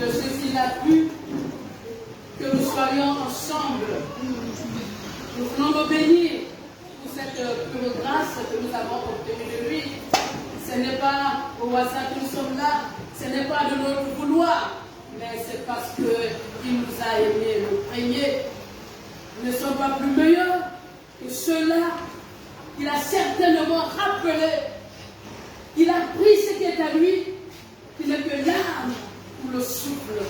de ce qu'il a plu que nous soyons ensemble. Nous voulons nous bénir pour cette pure grâce que nous avons obtenue de lui. Ce n'est pas au hasard que nous sommes là, ce n'est pas de notre vouloir, mais c'est parce qu'il nous a aimés le premier. Nous ne sommes pas plus meilleurs que ceux-là. Il a certainement rappelé, il a pris ce qui est à lui, qui n'est que l'âme ou le souffle.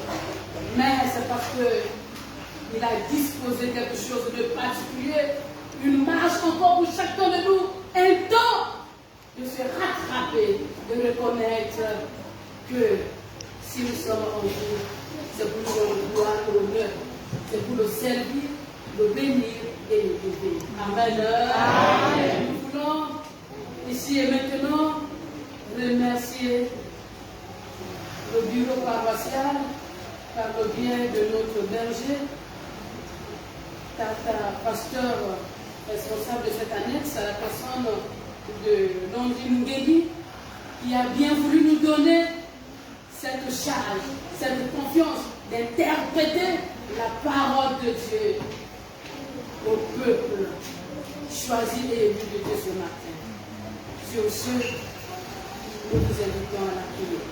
Mais c'est parce qu'il a disposé quelque chose de particulier, une marche encore pour chacun de nous, un temps de se rattraper, de reconnaître que si nous sommes en vous, c'est pour le gloire et l'honneur, c'est pour le servir, le bénir et le aider. Amen. Amen. Nous voulons ici et maintenant remercier le bureau paroissial par le bien de notre berger, pasteur responsable de cette annexe, à la personne de Landry Mungeli, qui a bien voulu nous donner cette charge, cette confiance d'interpréter la parole de Dieu au peuple choisi et élu de Dieu ce matin. Sur ce, nous vous invitons à la prière.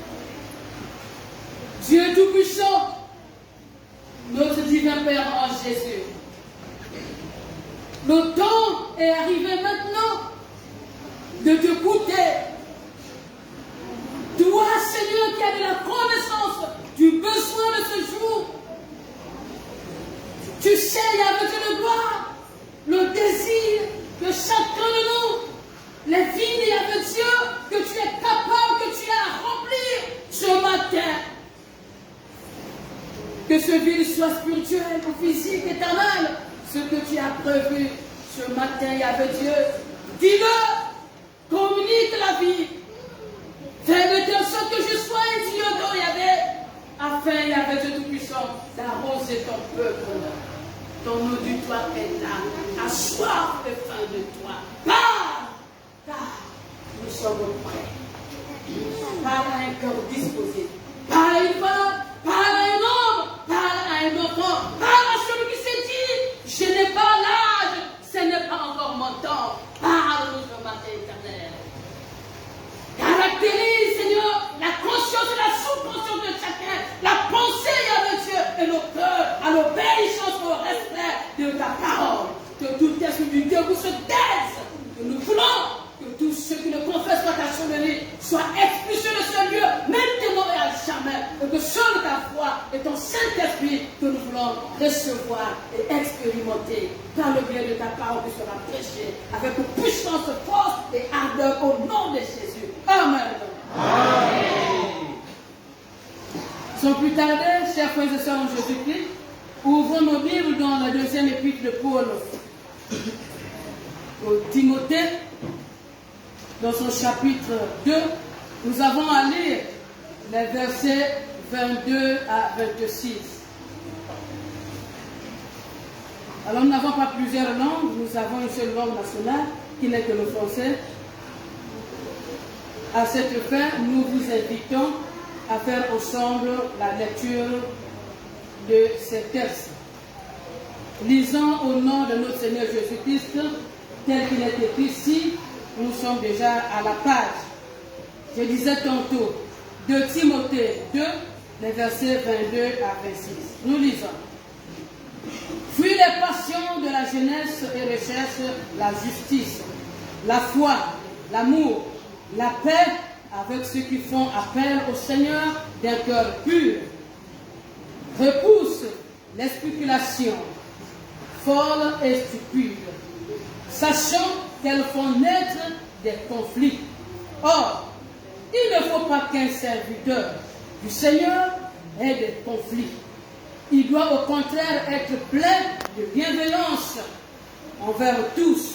Dieu Tout-Puissant, notre divin Père en Jésus, le temps est arrivé maintenant de te goûter. Toi, Seigneur, qui as de la connaissance du besoin de ce jour, tu sais avec le gloire, le désir de chacun de nous, les vignes avec Dieu que tu es capable, que tu as à remplir ce matin. Que ce ville soit spirituel ou physique, éternel, ce que tu as prévu ce matin avec Dieu. Dis-le, communique la vie. Fais de telle sorte que je sois un Dieu dont Yahvé, afin, Yahvé Dieu Tout-Puissant, d'arroser ton peuple. Ton auditoire est là, à soif et faim de toi. Parle, car nous sommes prêts. Parle à un cœur disposé. Parle à une femme, parle à un homme, parle à un enfant, parle à celui qui s'est dit, je n'ai pas l'âge, ce n'est pas encore mon temps. Parle-nous ce matin éternel. Caractérise, Seigneur, la conscience et la sous-conscience de chacun, la pensée avec Dieu et le cœur à l'obéissance au respect de ta parole. Que tout esprit du dégoût se taise. Que nous voulons que tous ceux qui ne confessent pas ta sauverie soient expulsés de ce lieu, maintenant et à jamais. Et que seule ta foi et ton Saint-Esprit que nous voulons recevoir et expérimenter par le bien de ta parole qui sera prêchée avec puissance, force et ardeur au nom de Jésus. Amen. Amen. Sans plus tarder, chers frères et sœurs en Jésus-Christ, ouvrons nos Bibles dans la deuxième épître de Paul au Timothée, dans son chapitre 2. Nous avons à lire les versets 22 à 26. Alors nous n'avons pas plusieurs langues, nous avons une seule langue nationale qui n'est que le français. À cette fin, nous vous invitons à faire ensemble la lecture de ces textes. Lisons au nom de notre Seigneur Jésus-Christ, tel qu'il est écrit ici, nous sommes déjà à la page. Je disais tantôt, de Timothée 2, les versets 22 à 26. Nous lisons. Fuis les passions de la jeunesse et recherche la justice, la foi, l'amour, la paix avec ceux qui font appel au Seigneur d'un cœur pur. Repousse les spéculations folles et stupides, sachant qu'elles font naître des conflits. Or, il ne faut pas qu'un serviteur du Seigneur ait des conflits. Il doit au contraire être plein de bienveillance envers tous,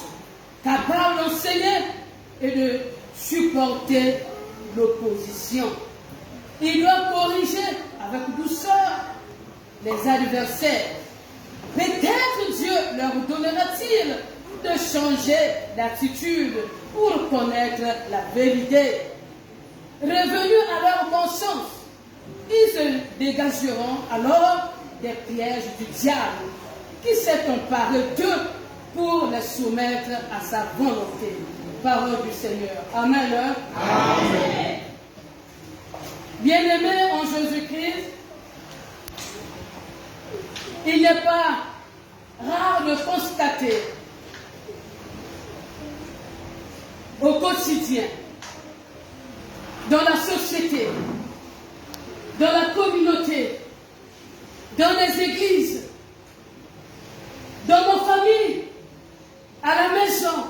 capable d'enseigner et de supporter l'opposition. Il doit corriger avec douceur les adversaires. Peut-être Dieu leur donnera-t-il de changer d'attitude pour connaître la vérité. Revenus à leur bon sens, ils se dégageront alors des pièges du diable qui s'est emparé d'eux pour les soumettre à sa volonté. Parole du Seigneur. Amen. Amen. Bien-aimés en Jésus-Christ, il n'est pas rare de constater au quotidien, dans la société, dans la communauté, dans les églises, dans nos familles, à la maison,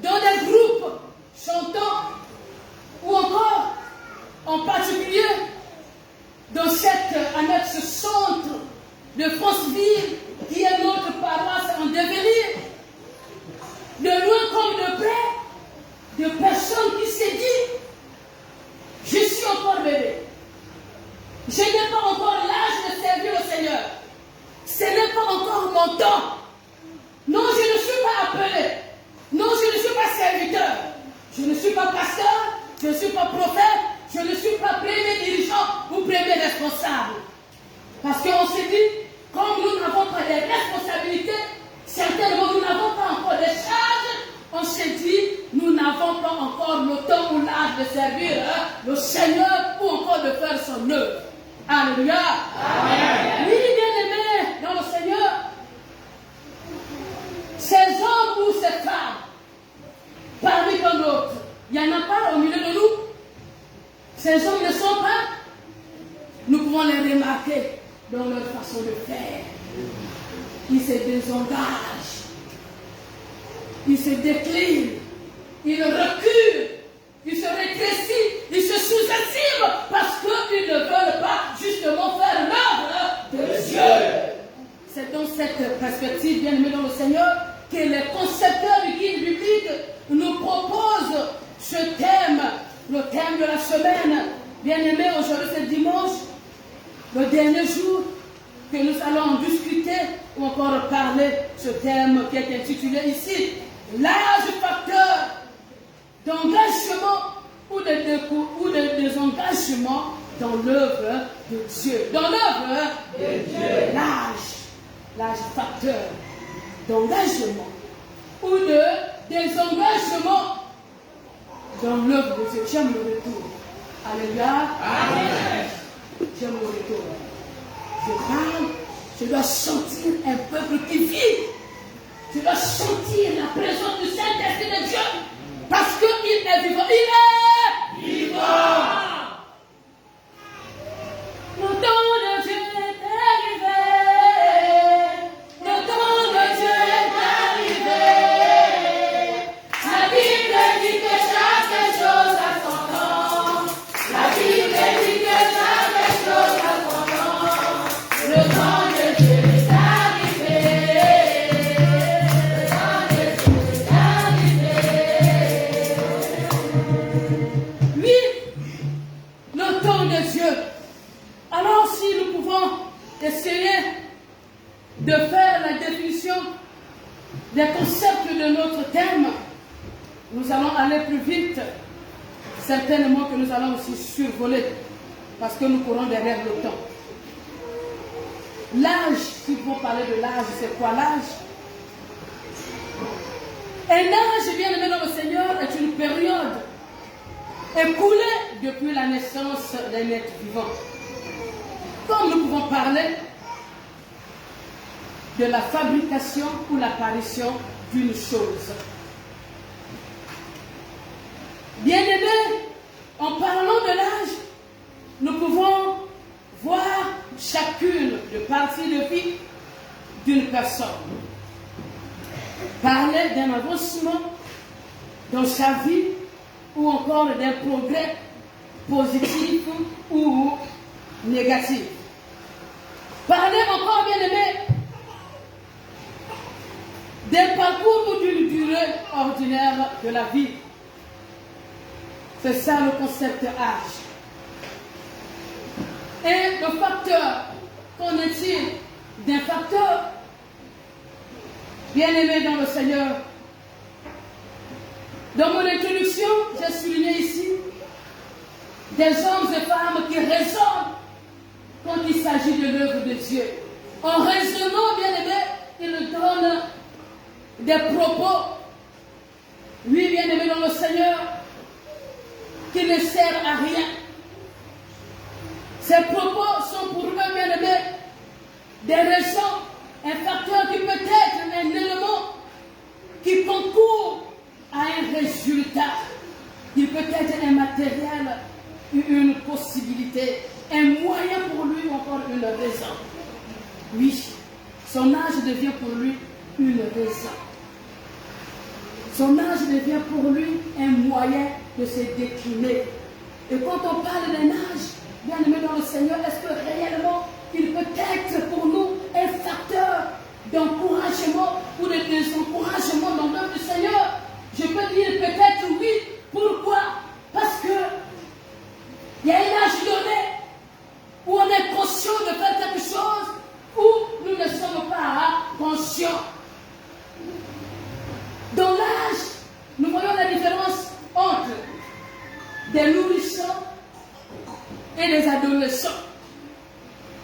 dans des groupes chantants, ou encore, en particulier, dans cette annexe centre de Franceville, qui est notre paroisse en devenir, de loin comme de près, de personnes qui se disent, je suis encore bébé, je n'ai pas encore l'âge de servir le Seigneur, ce n'est pas encore mon temps, non, je ne suis pas appelé, non, je ne suis pas serviteur, je ne suis pas pasteur, je ne suis pas prophète, je ne suis pas premier dirigeant ou premier responsable. Parce qu'on s'est dit, comme nous n'avons pas de responsabilités, certainement nous n'avons pas encore de charges, on s'est dit, nous n'avons pas encore le temps ou l'âge de servir le Seigneur ou encore de faire son œuvre. Alléluia. Amen. Oui, bien-aimés dans le Seigneur, ces hommes ou ces femmes, parmi tant d'autres, il n'y en a pas au milieu de nous. Ces hommes ne sont pas, nous pouvons les remarquer dans leur façon de faire. Ils se désengagent, ils se déclinent, ils reculent, ils se rétrécissent, ils se sous-estiment parce qu'ils ne veulent pas justement faire l'œuvre de Dieu. C'est dans cette perspective, bien aimé dans le Seigneur, que les concepteurs du guide biblique nous proposent ce thème, le thème de la semaine. Bien aimé, aujourd'hui c'est dimanche, le dernier jour que nous allons discuter ou encore parler ce thème qui est intitulé ici, l'âge facteur d'engagement ou de désengagement dans l'œuvre de Dieu. Dans l'œuvre de Dieu. L'âge facteur d'engagement ou de désengagement dans l'œuvre de Dieu. J'aime le retour. Alléluia. Amen. J'aime le retour. Je parle, je dois sentir un peuple qui vit. Je dois sentir la présence du Saint-Esprit de Dieu. Parce qu'il est vivant. Il est vivant. Le temps de Dieu est arrivé. Le temps de Dieu est arrivé. La Bible dit que chaque chose a son temps. La Bible dit que chaque chose a son temps. Le temps de Dieu est arrivé. Le temps de Dieu est arrivé. Oui, le temps de Dieu. Alors si nous pouvons essayer de faire la définition des concepts de notre thème, nous allons aller plus vite. Certainement que nous allons aussi survoler, parce que nous courons derrière le temps. L'âge, si nous pouvons parler de l'âge, c'est quoi l'âge? Un âge, bien aimé dans le Seigneur, est une période écoulée depuis la naissance d'un être vivant. Comme nous pouvons parler de la fabrication ou l'apparition d'une chose. Bien-aimés, en parlant de l'âge, nous pouvons voir chacune des parties de vie d'une personne. Parler d'un avancement dans sa vie ou encore d'un progrès positif ou négatif. Parler encore, bien aimé, d'un parcours ou d'une durée ordinaire de la vie. C'est ça le concept âge. Et le facteur, qu'en est-il d'un facteur? Bien aimé dans le Seigneur, dans mon introduction, j'ai souligné ici des hommes et femmes qui résonnent quand il s'agit de l'œuvre de Dieu. En raisonnant, bien aimé, il donne des propos. Lui, bien aimé dans le Seigneur, qui ne sert à rien. Ces propos sont pour eux, bien aimé, des raisons, un facteur qui peut être un élément qui concourt à un résultat. Il peut être un matériel, une possibilité, un moyen pour lui ou encore une raison. Oui, son âge devient pour lui une raison. Son âge devient pour lui un moyen de se décliner. Et quand on parle d'un âge, bien aimé dans le Seigneur, est-ce que réellement il peut être pour nous un facteur d'encouragement ou de désencouragement dans l'œuvre du Seigneur? Je peux dire peut-être oui. Pourquoi? Parce que il y a un âge donné où on est conscient de faire quelque chose, où nous ne sommes pas conscients. Dans l'âge, nous voyons la différence entre des nourrissons et des adolescents,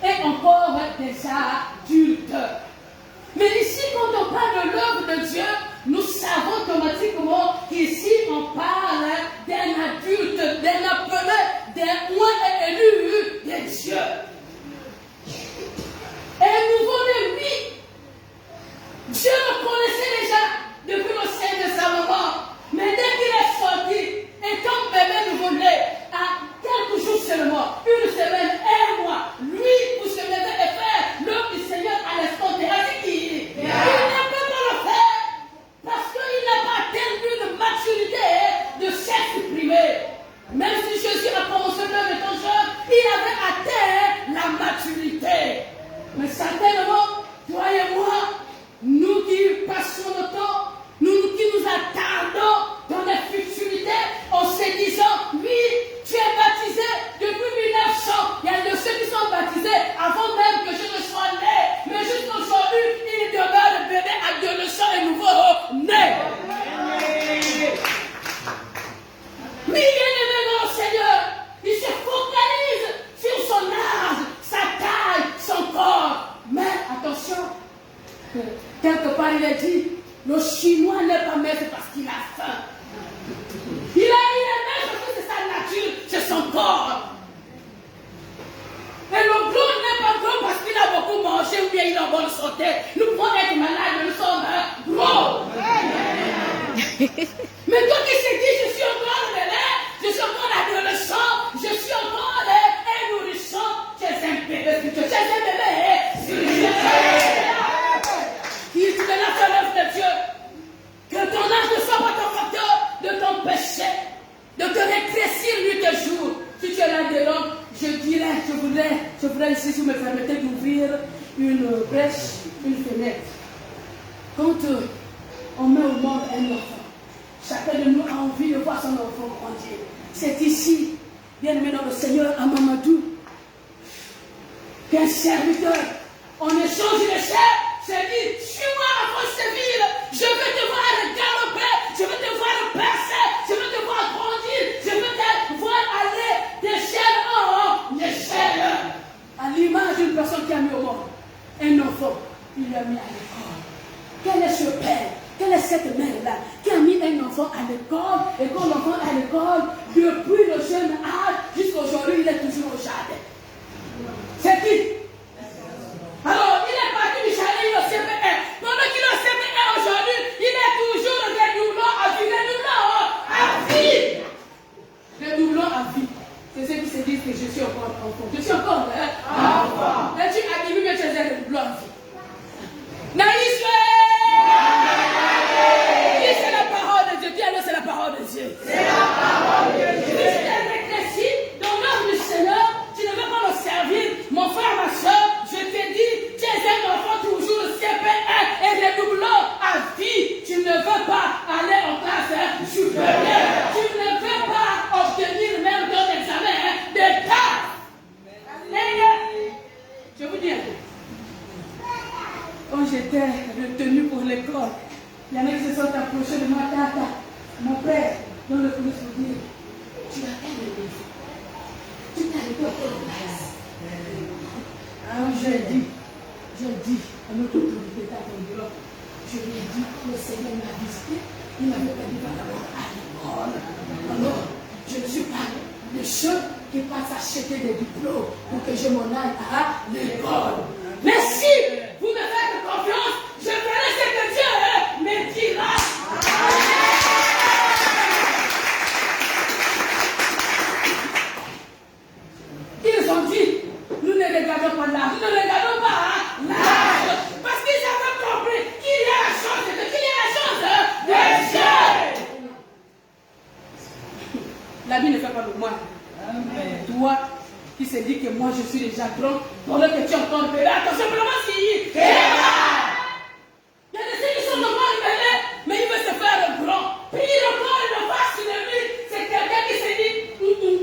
et encore des adultes. Mais ici, quand on parle de l'œuvre de Dieu, nous savons automatiquement qu'ici, on parle d'un adulte, d'un appelé, d'un roi et élu de Dieu. Et un nouveau-né, oui. Dieu le connaissait déjà depuis le sein de sa maman. Mais dès qu'il est sorti, étant bébé nouveau-né, à quelques jours seulement, une semaine, un mois, lui, pour se lever et faire l'œuvre du Seigneur à l'instant T, il ne peut pas le faire parce qu'il n'a pas atteint une maturité de s'exprimer. Même si Jésus a commencé l'œuvre étant jeune, il avait atteint la maturité. Mais certainement, toi et moi, nous qui passons le temps, nous qui nous attardons dans la futurité en se disant, oui, tu es baptisé depuis 1900. Il y a de ceux qui sont baptisés avant même que je ne sois né. Mais jusqu'aujourd'hui, ils demeurent bébés adolescents et nouveaux-nés. Oui, bien-aimé dans le Seigneur, il se focalise sur son âge, sa taille, son corps. Mais attention, quelque part il est dit, le Chinois n'est pas maître parce qu'il a faim. Il est maître parce que c'est sa nature, c'est son corps. Et le gros n'est pas gros parce qu'il a beaucoup mangé ou bien il est en bonne santé. Nous pouvons être malades, nous sommes gros. Mais toi qui se dit, je suis encore bébé, je suis encore adolescent, je suis encore un nourrisson, tu es un bébé spirituel, tu es un bébé spirituel. Il te donne la l'œuvre de Dieu. Que ton âge ne soit pas ton facteur de ton péché, de te rétrécir nuit et jour. Si tu es là dedans, je voudrais ici, si vous me permettez, d'ouvrir une brèche, une fenêtre. Quand on met au monde un enfant, chacun de nous a envie de voir son enfant grandir. C'est ici, bien aimé dans le Seigneur, à Mamadou, qu'un serviteur, en échange de chair, s'est dit, suis-moi avant cette ville, je veux te voir galoper, je veux te voir percer, je veux te voir grandir, je veux te voir aller d'échelle en échelle. À l'image d'une personne qui a mis au monde un enfant, il l'a mis à l'école. Quel est ce père, quelle est cette mère-là qui a mis un enfant à l'école, et quand l'enfant est à l'école, depuis le jeune âge jusqu'à aujourd'hui, il est toujours au jardin. C'est qui? Alors, il est parti du jardin, il est au CP1. Pendant qu'il est au CP1 aujourd'hui, il est toujours redoublant à vie. Redoublant à vie. C'est ceux qui se disent que je suis encore enfant. Je suis encore enfant. Et tu as dit, mais tu es un redoublant à vie. Naïs, c'est la parole de Dieu. Dis alors, c'est la parole de Dieu. C'est la parole de Dieu. Si tu es rétréci dans l'œuvre du Seigneur, tu ne veux pas le servir. Mon frère, ma soeur, je te dis, tu es un enfant toujours CP1 et redoublant à vie. Tu ne veux pas aller en classe supérieure. Tu ne veux pas obtenir même ton examen d'État. Je vous dis un peu. Quand j'étais retenu pour l'école, il y en a qui se sont approchés de moi, tata, mon père, dans le police pour dire, tu as un bébé. Tu t'as arrêté au classe. J'ai dit à notre autorité d'Avenir, je lui ai dit, le Seigneur m'a visité, il m'avait pas dit d'avoir à l'école. Alors, je ne suis pas le ceux qui passent acheter des diplômes pour que je m'en aille à l'école. Mais si vous me faites confiance, je ferai ce que Dieu me dira. Ils ont dit, nous ne regardons pas l'âge, nous ne regardons pas l'âge. Parce qu'ils avaient compris qu'il y a la chance de Dieu. La vie ne fait pas de moi. Toi qui se dis que moi je suis déjà grand, pendant que tu entends le attention, vraiment si. Il y a des gens qui sont normaux, mais il veut se faire grand. Puis il encore une face sur lui. C'est quelqu'un qui se dit,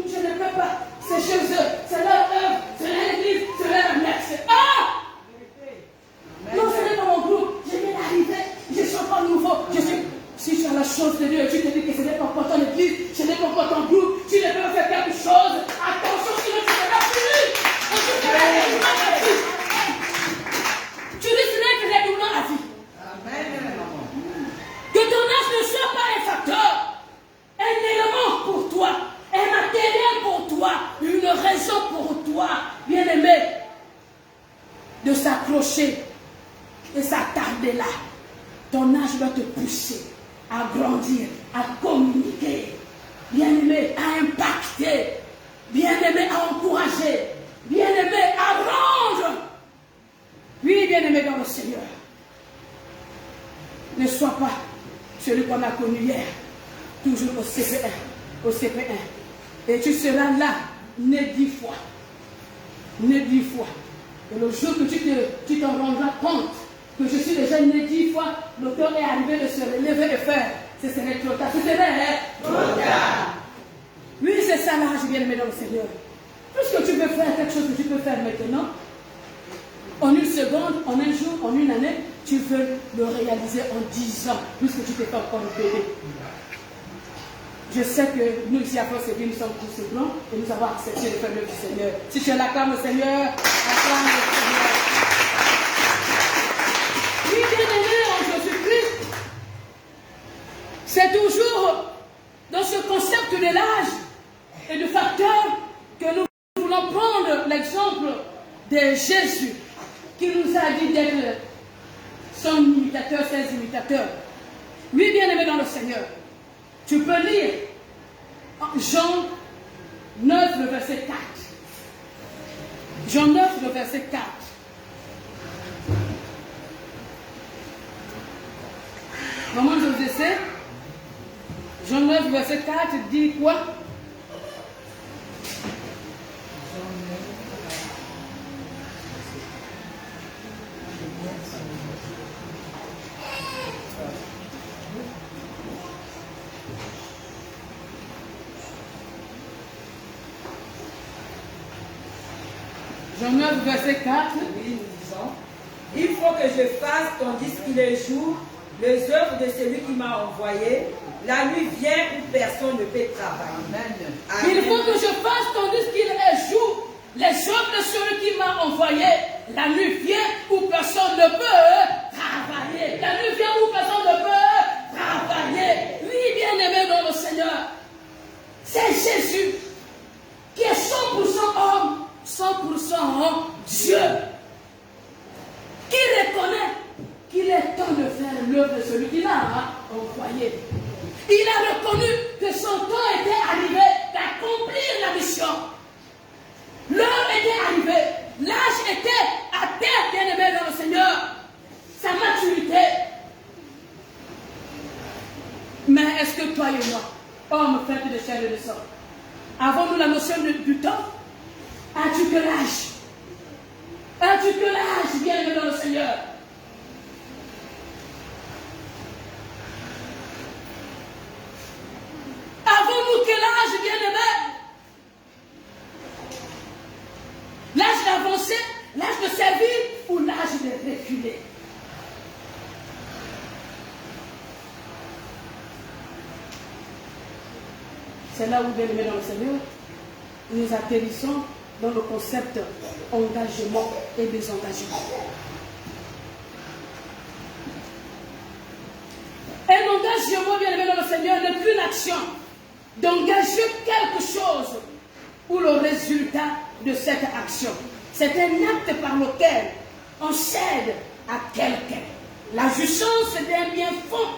je ne peux pas. C'est chez eux, c'est leur œuvre, c'est leur église, c'est leur annexe. Ah! Non, ce n'est pas mon groupe. Je viens d'arriver, je suis encore nouveau. Si tu as la chance de Dieu et tu te dis que ce n'est pas pour ton église, ce n'est pas pour ton groupe, tu ne peux faire quelque chose. Attention, sinon tu seras puni. Tu risquerais que les douleurs à vie. Que ton âge ne soit pas un facteur, un élément pour toi, un matériel pour toi, une raison pour toi, bien-aimé, de s'accrocher et s'attarder là. Ton âge doit te pousser à grandir, à communiquer, bien-aimé, à impacter, bien-aimé, à encourager, bien-aimé, à rendre. Oui, bien-aimé dans le Seigneur. Ne sois pas celui qu'on a connu hier, toujours au CP1, au CP1. Et tu seras là, né 10 fois. Né 10 fois. Et le jour que tu t'en rendras compte que je suis déjà né 10 fois, le temps est arrivé de se relever et faire. Ce serait trop tard. Ce serait trop tard. Oui, c'est ça l'âge, bien-aimé dans le Seigneur. Puisque tu peux faire quelque chose que tu peux faire maintenant, en une seconde, en un jour, en une année, tu veux le réaliser en 10 ans, puisque tu t'es pas encore bébé. Je sais que nous ici à France, nous sommes tous blancs et nous avons accepté le fameux du Seigneur. Si tu l'acclames au Seigneur, acclame le Seigneur. Oui, bien-aimé en Jésus-Christ, c'est toujours dans ce concept de l'âge et de facteur que nous voulons prendre l'exemple de Jésus, qui nous a dit d'être son imitateur, ses imitateurs. Oui, bien-aimé dans le Seigneur, tu peux lire Jean 9, le verset 4. Jean 9, le verset 4. Comment je vous essaie? Jean 9, verset 4 dit quoi? Jean 9, verset 4. Oui, nous disons, il faut que je fasse, tandis qu'il est jour, les œuvres de celui qui m'a envoyé. La nuit vient où personne ne peut travailler. Amen. Il faut que je fasse, tandis qu'il est jour, les œuvres de celui qui m'a envoyé. La nuit vient où personne ne peut travailler. La nuit vient où personne ne peut travailler. Oui, bien-aimé dans le Seigneur, c'est Jésus qui est 100% homme, 100% Dieu, qui reconnaît qu'il est temps de faire l'œuvre de celui qui l'a envoyé. Il a reconnu que son temps était arrivé d'accomplir la mission. L'heure était arrivée, l'âge était à terre, bien-aimé dans le Seigneur, sa maturité. Mais est-ce que toi et moi, hommes faits de chair et de sang, avons-nous la notion du temps? As-tu que l'âge? As-tu que l'âge, bien-aimé dans le Seigneur? Avons-nous quel âge, bien-aimé? L'âge d'avancer, l'âge de servir ou l'âge de reculer? C'est là où, bien-aimé dans le Seigneur, nous atterrissons dans le concept engagement et désengagement. Un engagement, bien aimé dans le Seigneur, n'est plus l'action d'engager quelque chose pour le résultat de cette action. C'est un acte par lequel on cède à quelqu'un la jouissance d'un bien fond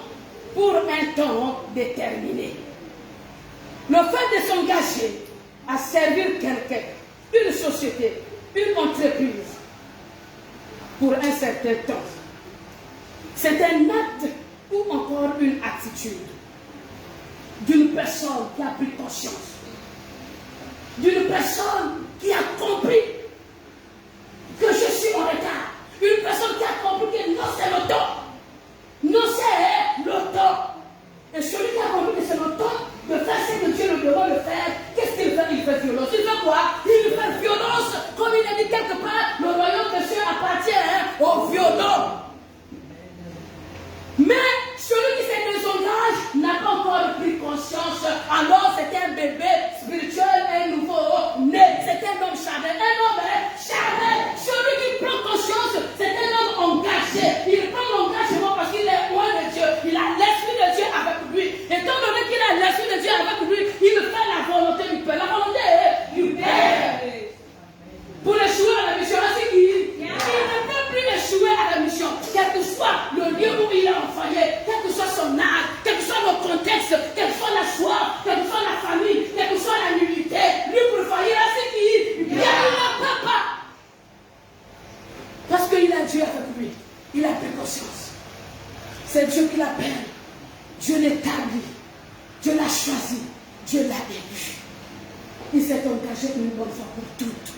pour un temps déterminé. Le fait de s'engager à servir quelqu'un, une société, une entreprise, pour un certain temps, c'est un acte ou encore une attitude d'une personne qui a pris conscience, d'une personne qui a compris que je suis en retard, une personne qui a compris que non, c'est le temps, non, c'est le temps. Et celui qui a compris que c'est le temps de faire ce que Dieu le demande de faire, qu'est-ce qu'il fait? Il fait violence. Il fait quoi? Il fait violence. Comme il a dit quelque part, le royaume de Dieu appartient aux violents. Mais celui qui se désengage n'a pas encore pris conscience. Alors c'est un bébé spirituel, un nouveau né. C'est un homme charnel. Un homme charnel. Celui qui prend conscience, c'est un homme engagé. Il prend l'engagement parce qu'il est loin de Dieu. Il a l'esprit de Dieu avec lui. Étant donné qu'il a l'esprit de Dieu avec lui, il fait la volonté du Père. La volonté du Père. Pour échouer à la mission, c'est qu'il ne peut plus échouer à la mission. Quel que soit le lieu où il est envoyé, quel que soit son âge, quel que soit le contexte, quelle que soit la foi, quelle que soit la famille, quelle que soit la nullité, lui pour faillir, c'est qu'il ne peut pas. Parce qu'il a Dieu avec lui. Il a pris conscience. C'est Dieu qui l'appelle. Dieu l'établit. Dieu l'a choisi. Dieu l'a élu. Il s'est engagé une bonne fois pour toutes.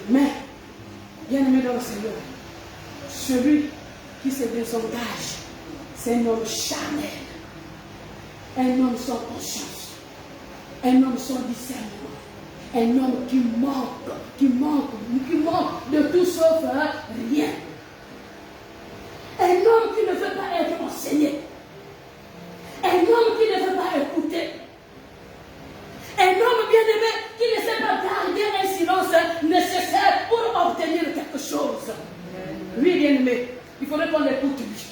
Mais, bien aimé dans le Seigneur, celui qui se désengage, c'est un homme charnel, un homme sans conscience, un homme sans discernement, un homme qui manque de tout sauf rien. Un homme qui ne veut pas être enseigné, un homme qui ne veut pas écouter. Un homme bien-aimé qui ne sait pas garder un silence nécessaire pour obtenir quelque chose. Lui, bien-aimé, il faudrait qu'on l'écoute lui.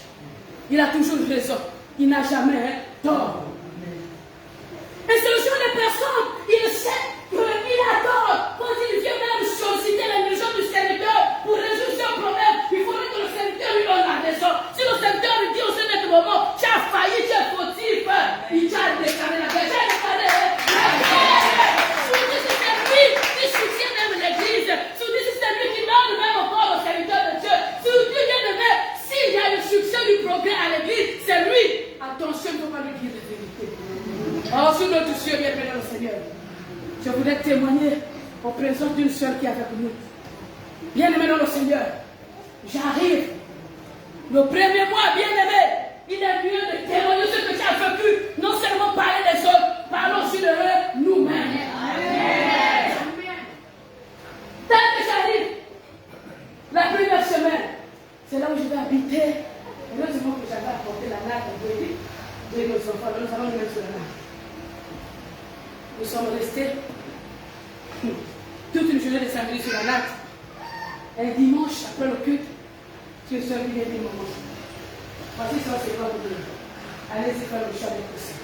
Il a toujours raison. Il n'a jamais tort. Et c'est le genre de personne, il sait qu'il a tort. Quand il vient même solliciter la maison du serviteur pour résoudre son problème, il faudrait que le serviteur lui donne la raison. Si le serviteur lui dit au sein de ce moment, tu as failli, tu es fautif, il t'a déclaré la guerre. Du progrès à l'église, c'est lui. Attention, il ne faut pas lui dire la vérité. Alors, sur notre ciel, bien aimé dans le Seigneur, je voudrais témoigner en présence d'une sœur qui est avec nous. Bien aimé dans le Seigneur, j'arrive. Le premier mois, bien aimé, il est mieux de témoigner ce que tu as vécu, non seulement parler des autres, parlons aussi de nous-mêmes. Amen. Tant que j'arrive, la première semaine, c'est là où je vais habiter. Heureusement que j'avais apporté la natte de nos enfants. Nous allons nous mettre sur la natte. Nous sommes restés toute une journée de samedi sur la natte. Un dimanche, après le culte, tu es sorti et dit maman, voici ça, c'est quoi vous dire. Allez-y faire le choix des coussins.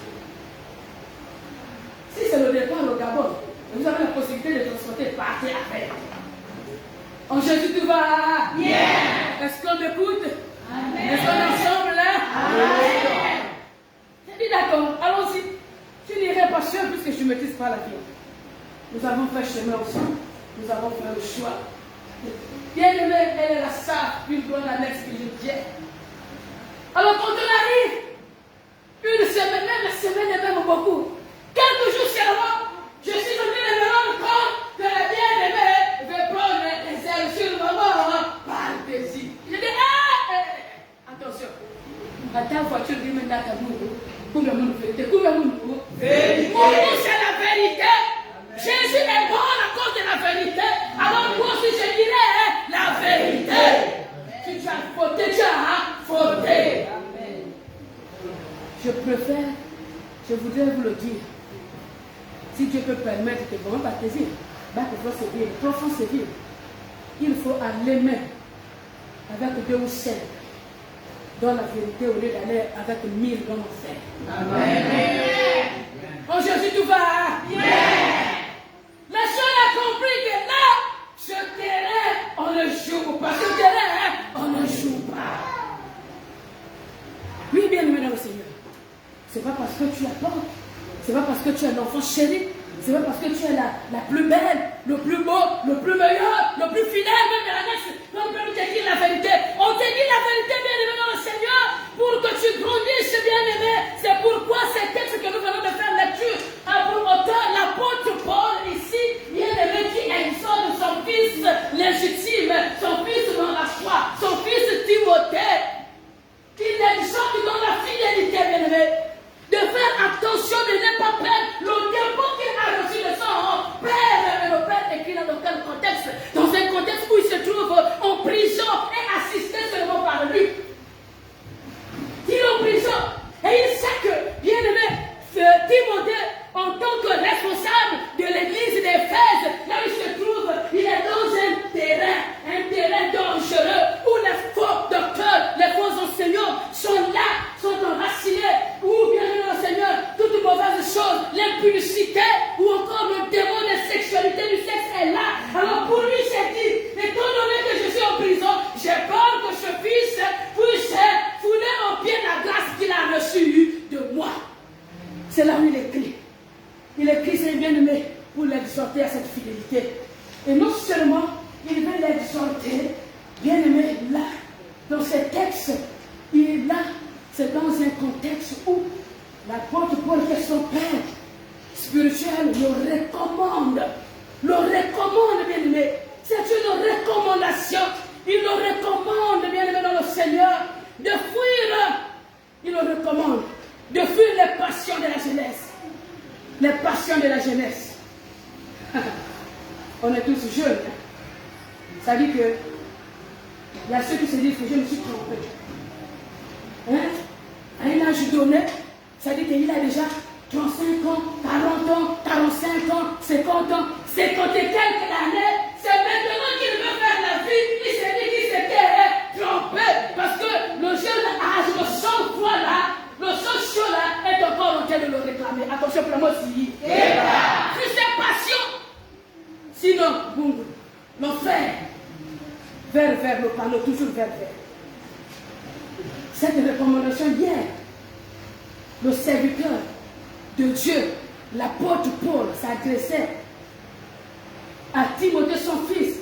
Si c'est le départ au Gabon, vous avez la possibilité de transporter partir après. En Jésus, tout va bien. Est-ce qu'on m'écoute? Amen. Est-ce qu'on est ensemble là? Amen. J'ai dit d'accord, allons-y. Je n'irai pas seul puisque je ne maîtrise pas la vie. Nous avons fait chemin ensemble. Nous avons fait le choix. Bien aimé, elle est la sœur d'une bonne annexe que je tiens. Alors quand on arrive, une semaine, même la semaine est même beaucoup. Quelques jours seulement, je suis venu me rendre compte que la bien-aimée veut prendre les ailes sur le moment par désir. Je dis, attention, à ta voiture, dis maintenant à ta boue. Combien de vérité? Combien de vérité? Mon Dieu, c'est la vérité. Jésus est bon à cause de la vérité. Alors moi aussi, je dirais la vérité. Si tu as fauté, tu as fauté. Je préfère, je voudrais vous le dire. Si Dieu peut permettre de vraiment baptiser, bah, il faut servir, profond servir. Il faut aller même avec 2 ou 5 dans la vérité au lieu d'aller avec 1000 dans l'enfer. Amen. Oh Jésus, tout va. Yeah. La seule a compris que là, ce terrain, on ne joue pas. Ce terrain, on ne joue pas. Oui, bien aimé dans le Seigneur. C'est pas parce que tu apportes, c'est pas parce que tu es l'enfant chéri, c'est pas parce que tu es la plus belle, le plus beau, le plus meilleur, le plus fidèle, même de la neige, qu'on peut te dire la vérité. On te dit la vérité, bien aimé dans le Seigneur, pour que tu grandisses, bien aimé. C'est pourquoi ces textes que nous venons de faire lecture a pour auteur l'apôtre Paul ici, bien aimé, qui exhorte son fils légitime, son fils dans la foi, son fils Timothée. Il exhorte dans la fidélité, bien aimé, de faire attention, de ne pas perdre le dépôt qu'il a reçu de son père. Mais le père écrit dans quel contexte? Dans un contexte où il se trouve en prison et assisté seulement par lui. Il est en prison et il sait que, bien aimé, Timothée, en tant que responsable de l'église d'Éphèse, là où il se trouve, il est dans un terrain dangereux où les faux docteurs, les faux enseignants sont là, sont enracinés, où bien aimé le Seigneur, toute mauvaise chose, l'impudicité ou encore le démon de sexualité du sexe est là. Alors pour lui, c'est dit, étant donné que je suis en prison, j'ai peur que ce fils puisse fouler au pied la grâce qu'il a reçue de moi. C'est là où il écrit. Il écrit, c'est bien aimé, pour l'exhorter à cette fidélité. Et non seulement, il veut l'exhorter, bien aimé, là, dans ces textes, il est là, c'est dans un contexte où l'apôtre Paul, qui est son père spirituel, le recommande, bien aimé. C'est une recommandation. Il le recommande, bien aimé dans le Seigneur, de fuir. Il le recommande de fuir les passions de la jeunesse. Les passions de la jeunesse. On est tous jeunes. Ça dit que il y a ceux qui se disent que je me suis trompé. Hein? À un âge donné, ça dit qu'il a déjà 35 ans, 40 ans, 45 ans, 50 ans, 50 et quelques années. C'est maintenant qu'il veut faire la vie. Il s'est dit qu'il s'était trompé. Parce que le jeune âge, le sang-froid là, le sang-chaud là, est encore en train de le réclamer. Attention pour moi aussi. C'est ses passions. Sinon, l'enfer, vers le panneau, toujours vers. Cette recommandation hier, le serviteur de Dieu, l'apôtre Paul, s'adressait à Timothée, son fils,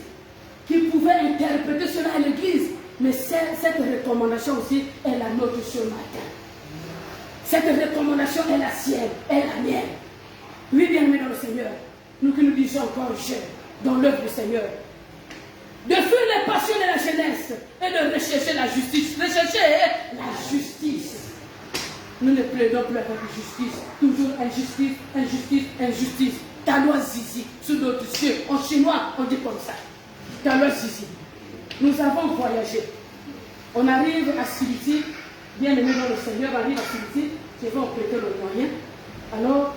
qui pouvait interpréter cela à l'église. Mais cette recommandation aussi est la nôtre ce matin. Cette recommandation est la sienne, est la mienne. Oui, bien-aimés dans le Seigneur, nous qui nous disons encore jeunes dans l'œuvre du Seigneur, de fuir les passions de la jeunesse et de rechercher la justice. Rechercher la justice. Nous ne plaidons plus avec justice. Toujours injustice, injustice, injustice. Ta loi zizi sous notre cieux. En chinois, on dit comme ça. Ta loi zizi. Nous avons voyagé. On arrive à Sibiti. Bien aimé dans le Seigneur, on arrive à Sibiti. Je vais en prêter le moyen. Alors,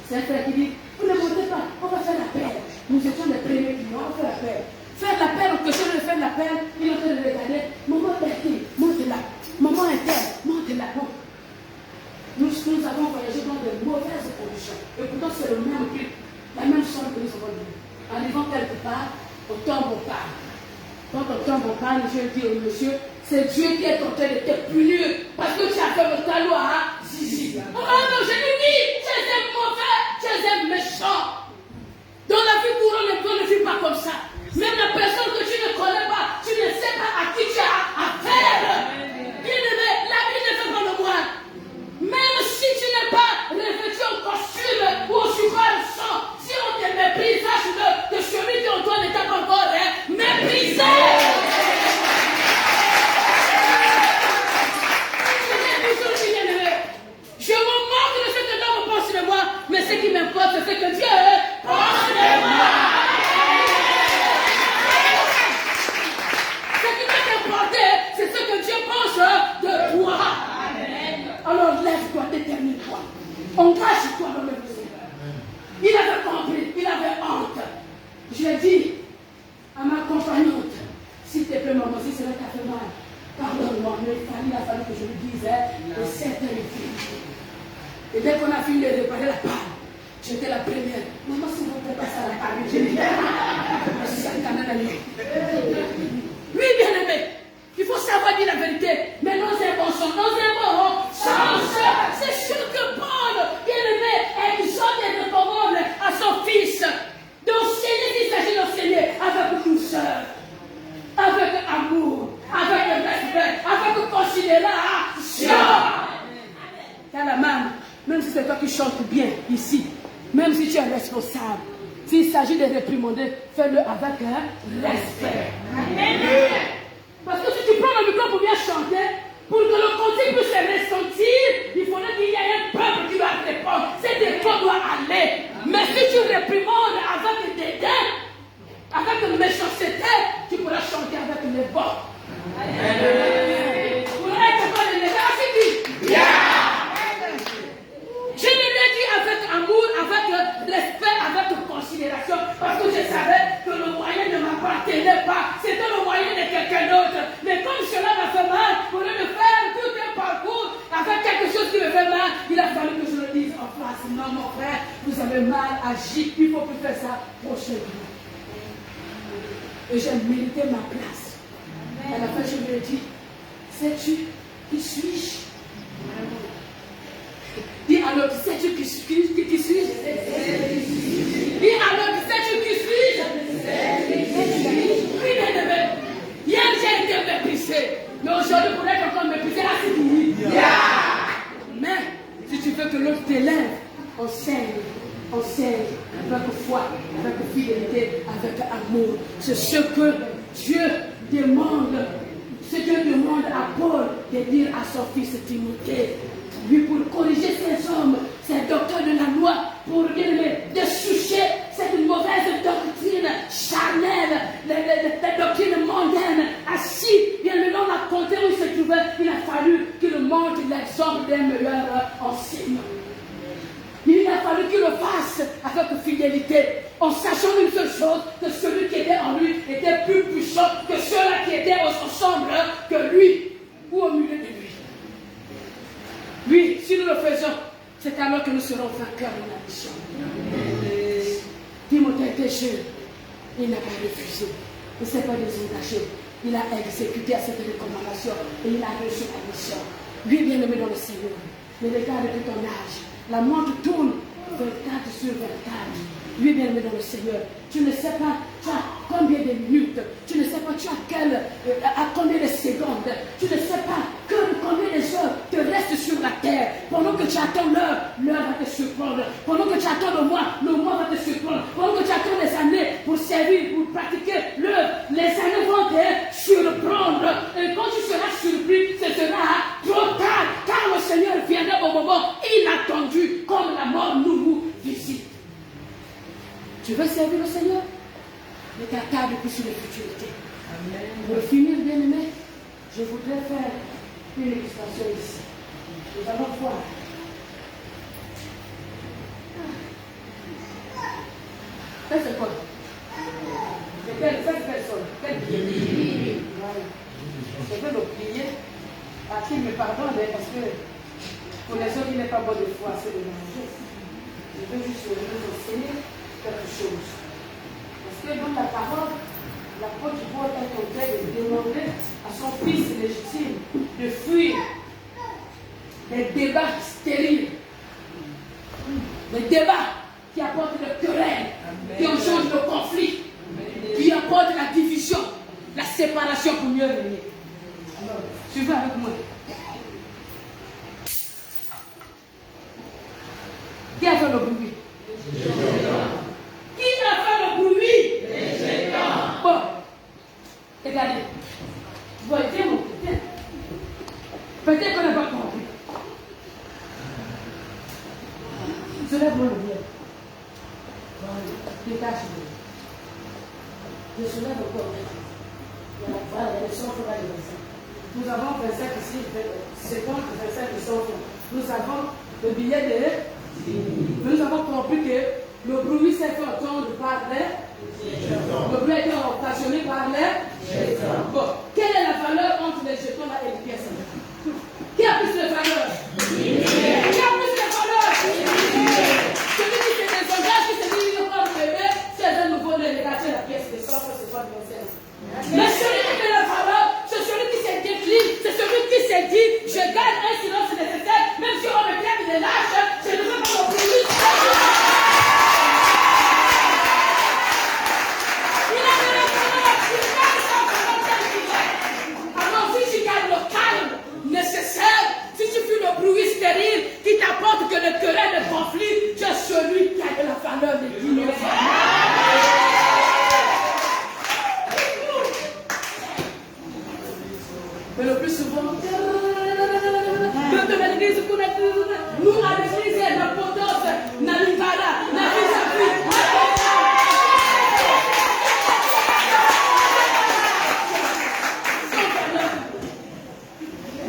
c'est un frère qui dit, vous ne montez pas, on va faire l'appel. Nous étions les premiers clients, on fait l'appel. Faire l'appel, au question de faire l'appel, il est en train de regarder. Maman Bertie, monte là. Maman Inter, monte là. Bon. Nous avons voyagé dans de mauvaises conditions. Et pourtant, c'est le même prix, la même chambre que nous avons dit. Arrivant quelque part, on tombe au panne. Quand on tombe au panne, je dis au monsieur, c'est Dieu qui est en train de te punir parce que tu as fait le talon à Zizi. Oh non, je lui dis, tu es mauvais, tu es méchant. Dans la vie courante, on ne vit pas comme ça. Même la personne que tu ne connais pas, tu ne sais pas à qui tu as affaire. Bien-aimé, la vie ne fait pas le moine. Même si tu n'es pas revêtu en costume ou en cheval sang, si on te méprise, sache que celui qui en toi n'est pas encore méprisé. Je me moque de ce que l'homme pense de moi, mais ce qui m'importe, c'est que Dieu compagnante, s'il te plaît, maman, si cela t'a fait mal, pardonne-moi, mais il a fallu que je lui dise de certaines filles. Et dès qu'on a fini de réparer la panne, j'étais la première. Maman, s'il vous plaît, passe à la panne. J'ai dit, oui, bien-aimé, il faut savoir dire la vérité. Mais non, c'est un bon sang, non, c'est un bon sang. C'est sûr que Paul, bien-aimé, exhorte et recommande à son fils d'enseigner, s'il s'agit d'enseigner avec douceur, avec amour, avec respect, avec considération. Car la main, même si c'est toi qui chantes bien ici, même si tu es responsable, s'il s'agit de réprimander, fais-le avec respect. Amen. Parce que si tu prends le micro pour bien chanter, pour que le contenu puisse se ressentir, il faudrait qu'il y ait un peuple qui va répondre. Cet écho doit aller. Mais si tu réprimandes avec dédain, avec méchanceté, tu pourras chanter avec les bons. Pour être capable de les faire, je l'ai dit avec amour, avec respect, avec considération, parce que je savais que le moyen ne m'appartenait pas, c'était le moyen de quelqu'un d'autre. Mais comme cela m'a fait mal, au lieu de faire tout un parcours avec quelque chose qui me fait mal, il a fallu que je le dise en face. Non, mon frère, vous avez mal agi, il ne faut plus faire ça prochainement. Et j'ai mérité ma place. À la fin, je lui ai dit, sais-tu qui suis-je? Dis alors, sais-tu qui suis-je? Dis alors, sais-tu qui suis-je? Oui, bien-aimé. Hier, j'ai été méprisé. Mais aujourd'hui, pour être encore méprisé, là, c'est fini. Mais, si tu veux que l'autre t'élève, enseigne avec foi, avec fidélité, avec amour. C'est ce que Dieu demande. Ce que Dieu demande à Paul de dire à son fils Timothée. Lui, pour corriger ces hommes, ces docteurs de la loi, pour dessoucher cette mauvaise doctrine charnelle, les doctrines mondaines, assis, bien dans la comté où il se trouvait, il a fallu qu'il montre l'exemple d'un meilleur enseignant. Il a fallu qu'il le fasse avec fidélité, en sachant une seule chose, que celui qui était en lui était plus puissant que ceux-là qui étaient ensemble que lui, ou au milieu de lui. Oui, si nous le faisons, c'est alors que nous serons vainqueurs de la mission. Timothée était jeune, il n'a pas refusé, il ne s'est pas désengagé, il a exécuté à cette recommandation et il a reçu la mission. Lui, bien-aimé dans le Seigneur, mais regarde de ton âge, la montre tourne 24 sur 24. Lui, bien-aimé dans le Seigneur, tu ne sais pas, tu as combien de minutes, tu ne sais pas, tu as à combien de secondes, tu ne sais pas combien de heures te restent sur la terre. Pendant que tu attends l'heure va te surprendre. Pendant que tu attends le mois va te surprendre. Pendant que tu attends les années pour servir, pour pratiquer l'heure, les années vont te surprendre. Et quand tu seras surpris, ce sera trop tard, car le Seigneur viendra au moment inattendu, comme la mort nous visite. Tu veux servir le Seigneur? Ne t'attarde plus sur les futurités. Pour finir, bien-aimé, je voudrais faire une illustration ici. Nous allons voir. Ça, c'est quoi? C'est quelle personne? Quel billet? Voilà. Je vais le prier. À qui me pardonne, parce que pour les autres, il n'est pas bon de foi, c'est de manger. Je veux juste vous enseigner quelque chose. Parce que dans la parole, l'apôtre Paul est en train de demander à son fils légitime de fuir des débats stériles, des débats qui apportent le querelle, qui engendrent le conflit, qui apportent la division, la séparation pour mieux régner. Alors, suivez avec moi. Qui a fait le bruit? Qui a fait le bruit? Bon, regardez. Voyez, mon côté. Peut-être qu'on n'a pas compris. Je lève mon bien. Détache-le. Je soulève encore. Il y a le son pour aller comme ça. Nous avons 25 ici, 50, 25 de son. Nous avons le billet de. Nous avons compris que le bruit s'est fait entendre par le bruit était occasionnés par les jetons. Bon, quelle est la valeur entre les jetons là et les pièces? Qui a plus de valeur? Qui a plus de valeur? Celui qui se désengage, qui se dit il va me lever, c'est un nouveau de regarder la pièce de sang, ce soit de l'océan. Mais celui qui fait la valeur, c'est celui qui se décline, c'est celui qui se dit je garde un silence nécessaire, même si on me claque des lâches, je ne veux pas mon plus. Nécessaire, si tu fais le bruit stérile qui t'apporte que le querelle, le conflit, tu es celui qui a de la valeur de Dieu. Mais le plus souvent, nous à l'église, il y a la potence, la libara, la vis-à-vis.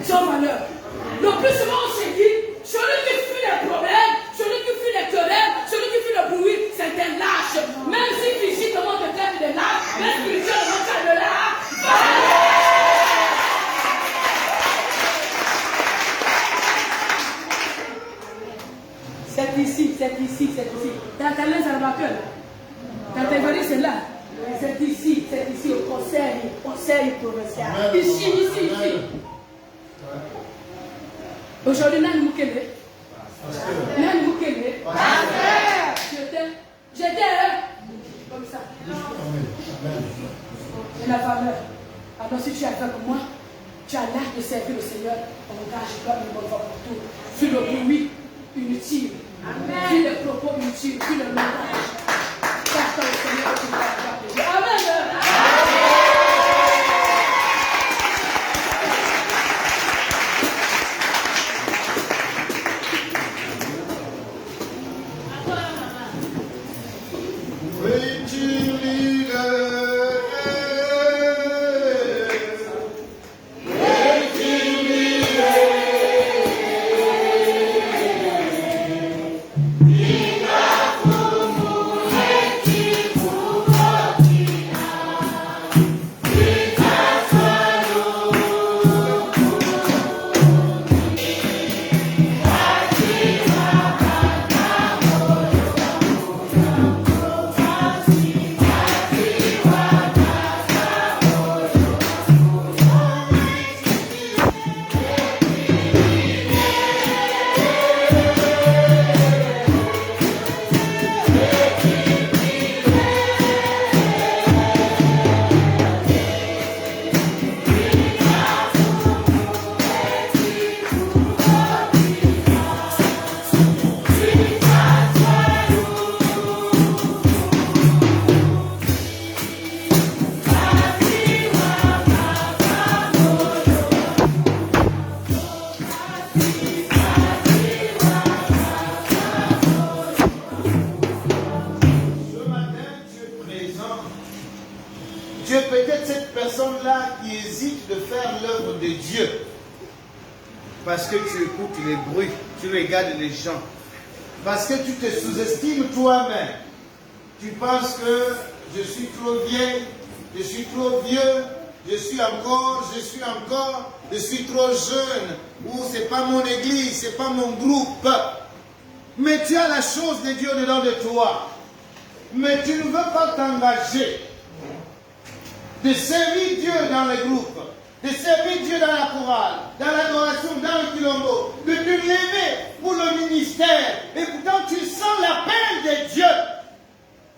Sans valeur. Le plus souvent, on se dit, celui qui fuit les problèmes, celui qui fuit les querelles, celui qui fuit le bruit, c'est un lâche. Même si physiquement te traite de lâche, même spirituellement tu as de lâche. C'est ici, c'est ici, c'est ici. T'as ta lèvre à la vacuole. T'as tes valeurs, c'est là. C'est ici, au conseil provincial. Ici, ici, ici. Aujourd'hui, Nan Moukele. Nan Moukele. J'étais comme ça. Et la valeur. Alors, si tu es avec moi, tu as l'art de servir le Seigneur. Engage comme une bonne fois pour tout. Fais le bruit inutile. Fais les propos inutiles. Fais le langage. Car le Seigneur qui va faire. Amen. Parce que tu écoutes les bruits, tu regardes les gens. Parce que tu te sous-estimes toi-même. Tu penses que je suis trop vieille, je suis trop vieux, je suis trop jeune, ou c'est pas mon église, c'est pas mon groupe. Mais tu as la chose de Dieu dedans de toi. Mais tu ne veux pas t'engager de servir Dieu dans le groupe, de servir Dieu dans la chorale, dans l'adoration, dans le quilombo, de te lever pour le ministère. Et pourtant tu sens l'appel de Dieu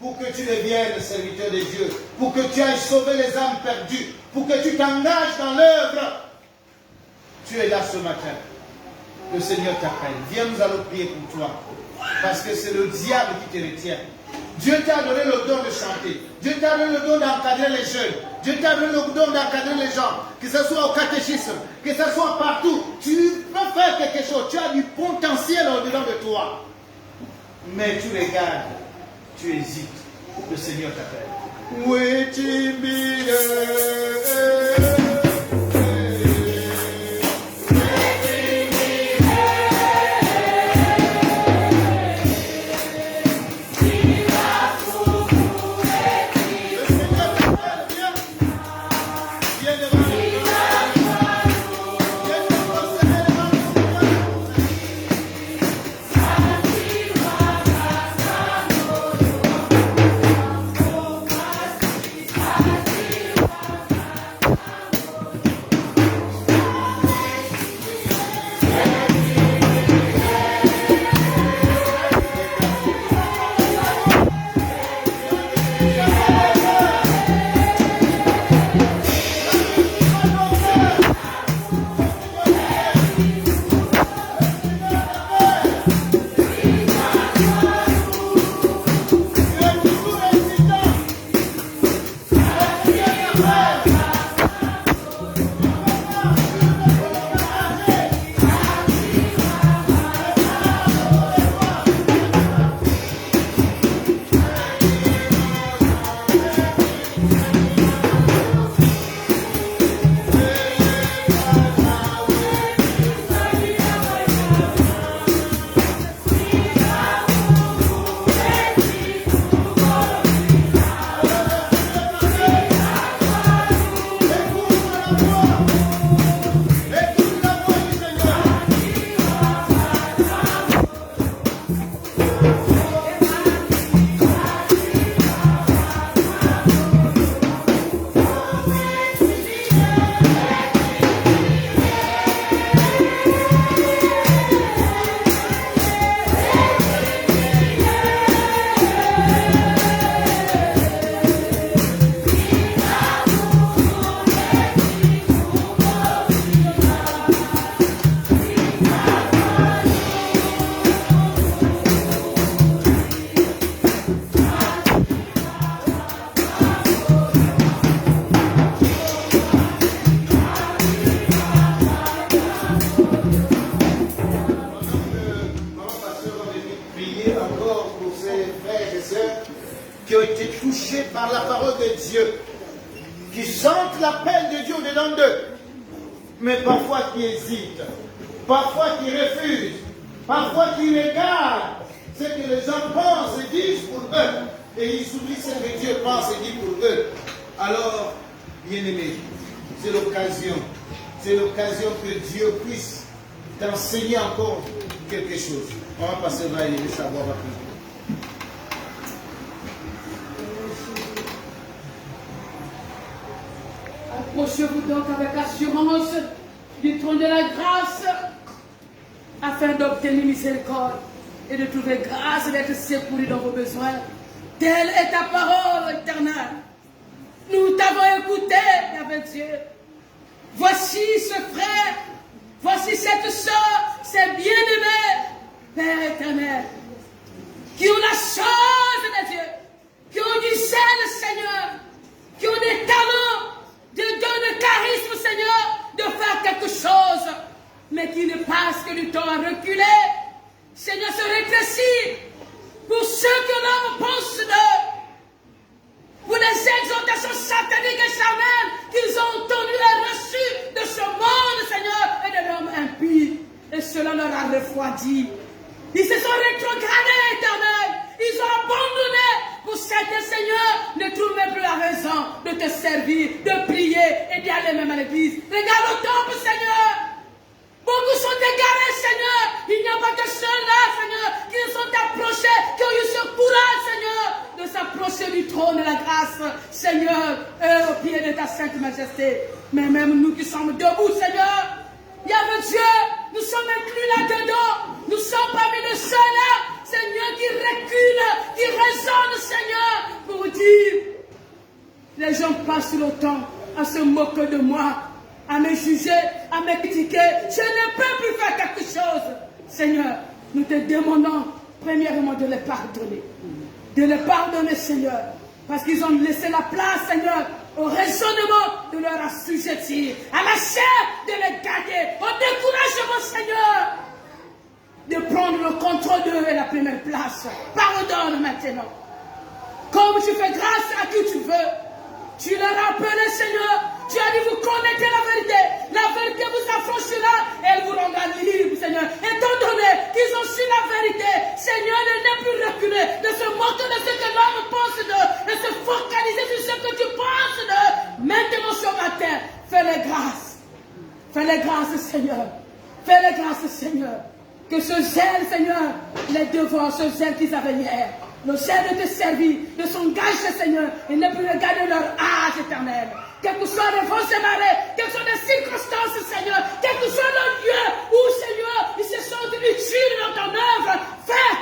pour que tu deviennes serviteur de Dieu, pour que tu ailles sauver les âmes perdues, pour que tu t'engages dans l'œuvre. Tu es là ce matin. Le Seigneur t'appelle. Viens, nous allons prier pour toi. Parce que c'est le diable qui te retient. Dieu t'a donné le don de chanter. Dieu t'a donné le don d'encadrer les jeunes. Dieu t'a donné le don d'encadrer les gens. Que ce soit au catéchisme, que ce soit partout. Tu peux faire quelque chose. Tu as du potentiel au-dedans de toi. Mais tu regardes, tu hésites. Le Seigneur t'appelle. Oui, tu parole de Dieu, qui sentent l'appel de Dieu dedans d'eux, mais parfois qui hésitent, parfois qui refusent, parfois qui regardent ce que les gens pensent et disent pour eux, et ils oublient ce que Dieu pense et dit pour eux. Alors, bien-aimés, c'est l'occasion que Dieu puisse t'enseigner encore quelque chose. On va passer là et le savoir rapidement. Approchez-vous donc avec assurance du trône de la grâce afin d'obtenir miséricorde et de trouver grâce et d'être secouru dans vos besoins. Telle est ta parole éternelle. Nous t'avons écouté, avec Dieu. Voici ce frère, voici cette soeur, ces bien-aimés, Père éternel, qui ont la chose de Dieu, qui ont du zèle, Seigneur, qui ont des talents, de dons de charisme, Seigneur, de faire quelque chose, mais qui ne passent que du temps à reculer. Seigneur, se rétrécit pour ceux que l'homme pense d'eux, pour les exhortations sataniques et charnelles qu'ils ont entendues et reçues de ce monde, Seigneur, et de l'homme impie. Et cela leur a refroidi. Ils se sont rétrogradés, Éternel. Ils ont abandonné. Pour certains, Seigneur, ne trouvent même plus la raison de te servir, de prier et d'y aller même à l'église. Regarde le temple, Seigneur. Beaucoup sont égarés, Seigneur. Il n'y a pas que ceux-là, Seigneur, qui se sont approchés, qui ont eu ce courage, Seigneur, de s'approcher du trône de la grâce, Seigneur, au pied de ta sainte majesté. Mais même nous qui sommes debout, Seigneur, Yahvé Dieu, nous sommes inclus là-dedans. Nous sommes parmi de ceux-là, Seigneur, qui reculent, qui raisonnent, Seigneur, pour dire, les gens passent le temps à se moquer de moi, à me juger, à me critiquer. Je ne peux plus faire quelque chose. Seigneur, nous te demandons premièrement de les pardonner. De les pardonner, Seigneur. Parce qu'ils ont laissé la place, Seigneur, au raisonnement de leur assujettir, à la chair de les gagner, au découragement, Seigneur, de prendre le contrôle d'eux et la première place. Pardonne maintenant. Comme tu fais grâce à qui tu veux, tu leur as appelé, Seigneur. Tu as dit, vous connaissez la vérité. La vérité vous affranchira et elle vous rendra libre, Seigneur. Étant donné qu'ils ont su la vérité, Seigneur, de ne plus reculer, de se moquer de ce que l'homme pense d'eux, de se focaliser sur ce que tu penses d'eux. Maintenant, ce matin, fais-les grâces. Fais-les grâces, Seigneur. Fais-les grâces, Seigneur. Que ce zèle, Seigneur, les devant, ce zèle qu'ils avaient hier, le zèle de te servir, de s'engager, Seigneur, et ne plus regarder leur âge éternel. Quelles que soient les vents et marées, quelles que soient les circonstances, Seigneur, quel que soit le lieu où, Seigneur, ils se sentent utiles dans ton œuvre, fais.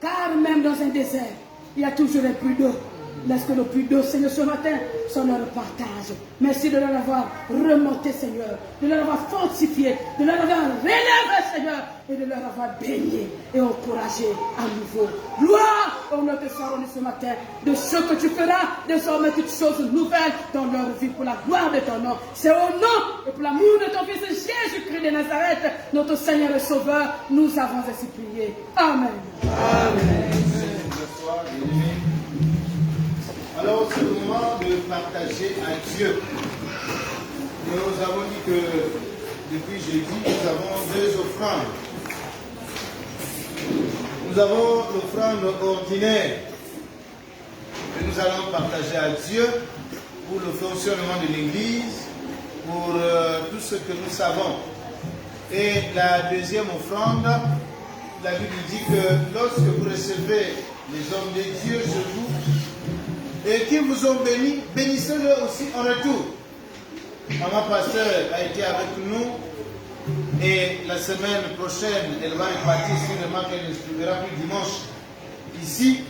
Car même dans un désert, il y a toujours un puits d'eau. Laisse que le puits d'eau, Seigneur, ce matin, soit leur partage. Merci de leur avoir remonté, Seigneur, de leur avoir fortifié, de leur avoir relevé, Seigneur, et de leur avoir béni et encouragé à nouveau. Gloire au nom de Saron ce matin, de ce que tu feras, désormais toutes choses nouvelles dans leur vie pour la gloire de ton nom. C'est au nom et pour l'amour de ton Fils Jésus-Christ de Nazareth, notre Seigneur et Sauveur, nous avons ainsi prié. Amen. Amen. Alors, c'est le moment de partager à Dieu. Nous avons dit que depuis jeudi, nous avons deux offrandes. Nous avons l'offrande ordinaire que nous allons partager à Dieu pour le fonctionnement de l'Église, pour tout ce que nous savons. Et la deuxième offrande, la Bible dit que lorsque vous recevez les hommes de Dieu chez vous, et qui vous ont bénis, bénissez-le aussi en retour. Maman pasteur a été avec nous et la semaine prochaine, elle va repartir sûrement qu'elle ne se trouvera plus dimanche. Ici,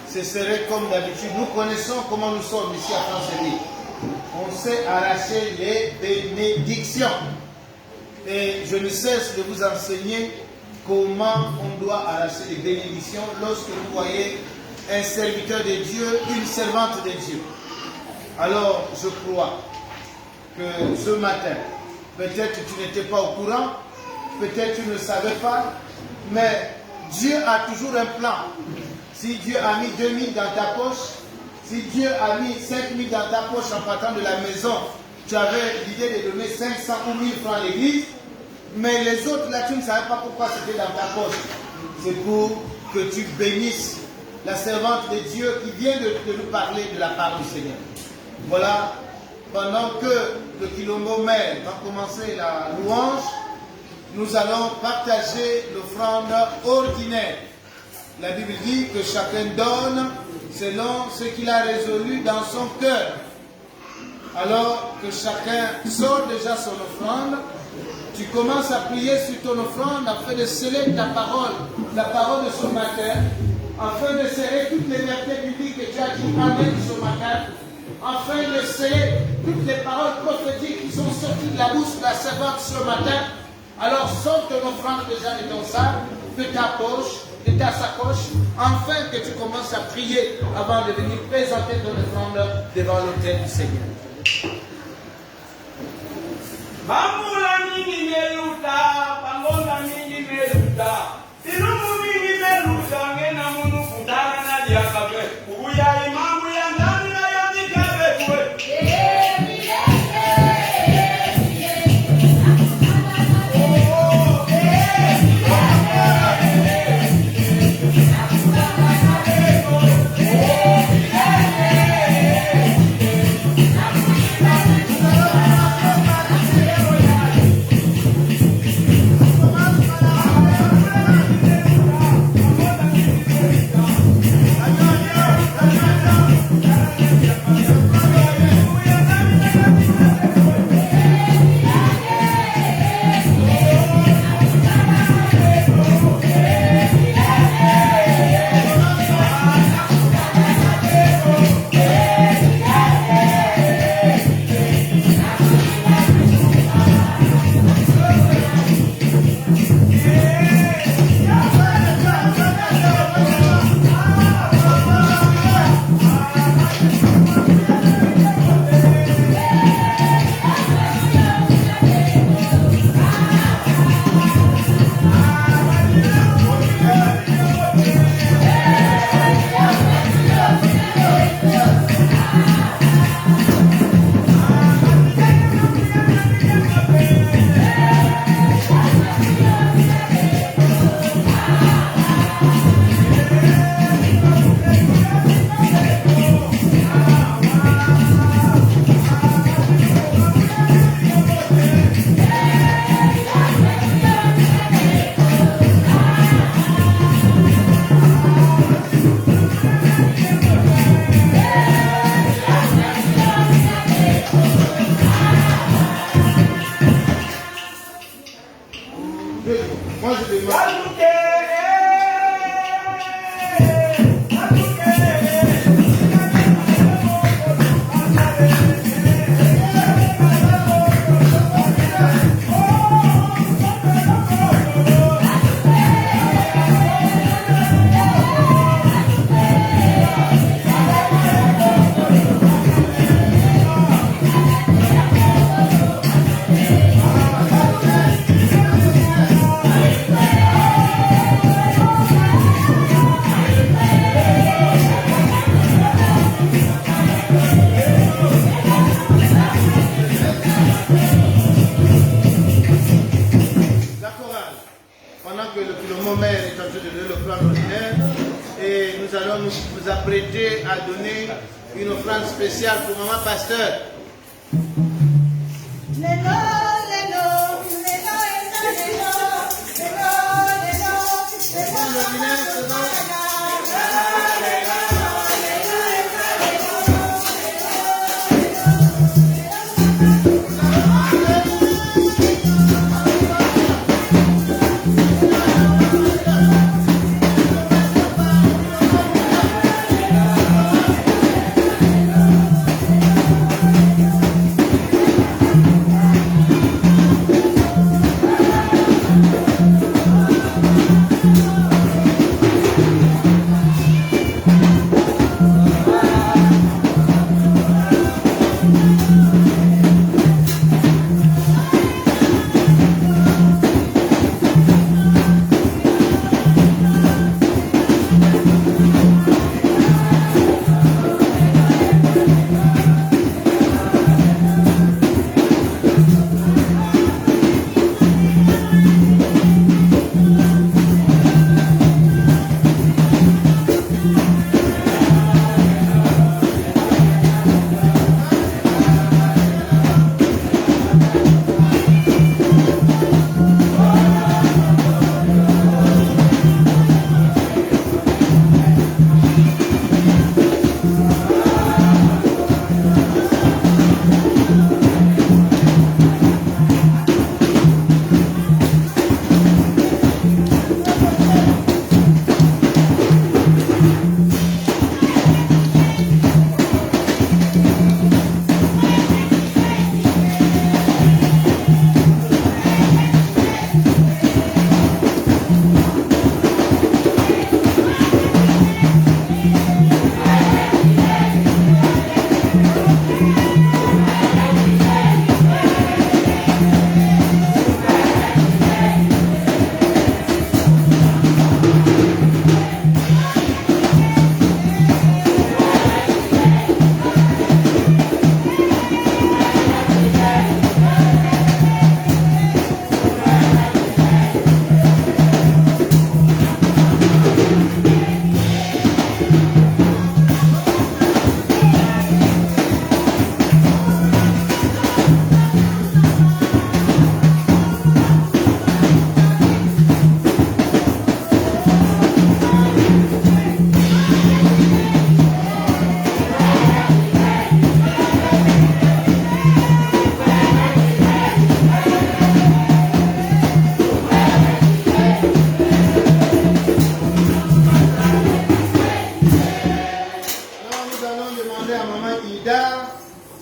ce serait comme d'habitude. Nous connaissons comment nous sommes ici à France-Ville. On sait arracher les bénédictions. Et je ne cesse de vous enseigner comment on doit arracher les bénédictions lorsque vous voyez un serviteur de Dieu, une servante de Dieu. Alors, je crois que ce matin, peut-être tu n'étais pas au courant, peut-être tu ne savais pas, mais Dieu a toujours un plan. Si Dieu a mis 2000 dans ta poche, Si Dieu a mis 5 000 dans ta poche en partant de la maison, tu avais l'idée de donner 500 ou 1000 francs à l'église, mais les autres là, tu ne savais pas pourquoi c'était dans ta poche. C'est pour que tu bénisses la servante de Dieu qui vient de nous parler de la part du Seigneur. Voilà, pendant que le Quilombo Mère va commencer la louange, nous allons partager l'offrande ordinaire. La Bible dit que chacun donne selon ce qu'il a résolu dans son cœur. Alors que chacun sort déjà son offrande, tu commences à prier sur ton offrande afin de sceller ta parole, la parole de ce matin, afin de sceller toutes les vérités bibliques que tu as dit amen ce matin, afin de sceller toutes les paroles prophétiques qui sont sorties de la bouche de la servante ce matin. Alors sors ton offrande déjà de ton sac, de ta poche, de ta sacoche, afin que tu commences à prier avant de venir présenter ton offrande devant l'autel du Seigneur. Bambula mingi meluta, bangonda mingi meluta, ilumu mingi meluta, ngena munu kutana na diakabe, uya imamu ya ndani na ya dikabe kwe. Nous apprêter à donner une offrande spéciale pour Maman Pasteur.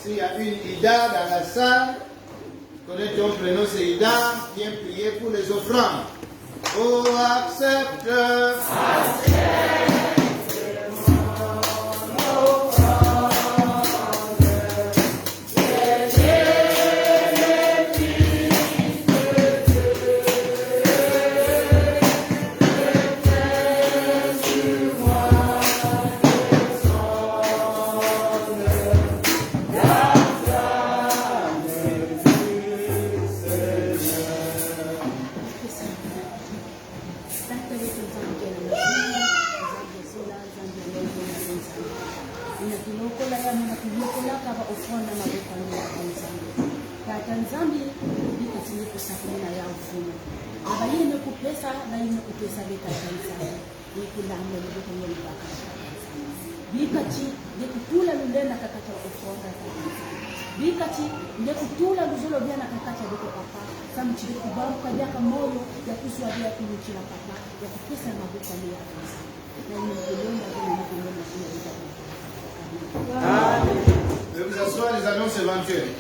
S'il y a une Ida dans la salle, connais ton prénom, c'est Ida, viens prier pour les offrandes. Oh, accepte. Bikati ndekutula lulena kakata ofronda bikati ndekutula luzulo byana kakata biko papa samchiri kubamu kajaka moyo ya kuswa ya kumuchira papa ya kupesa mabuka ya kanisa na nimeona Amen. Veuillez vous asseoir, les annonces éventuelles.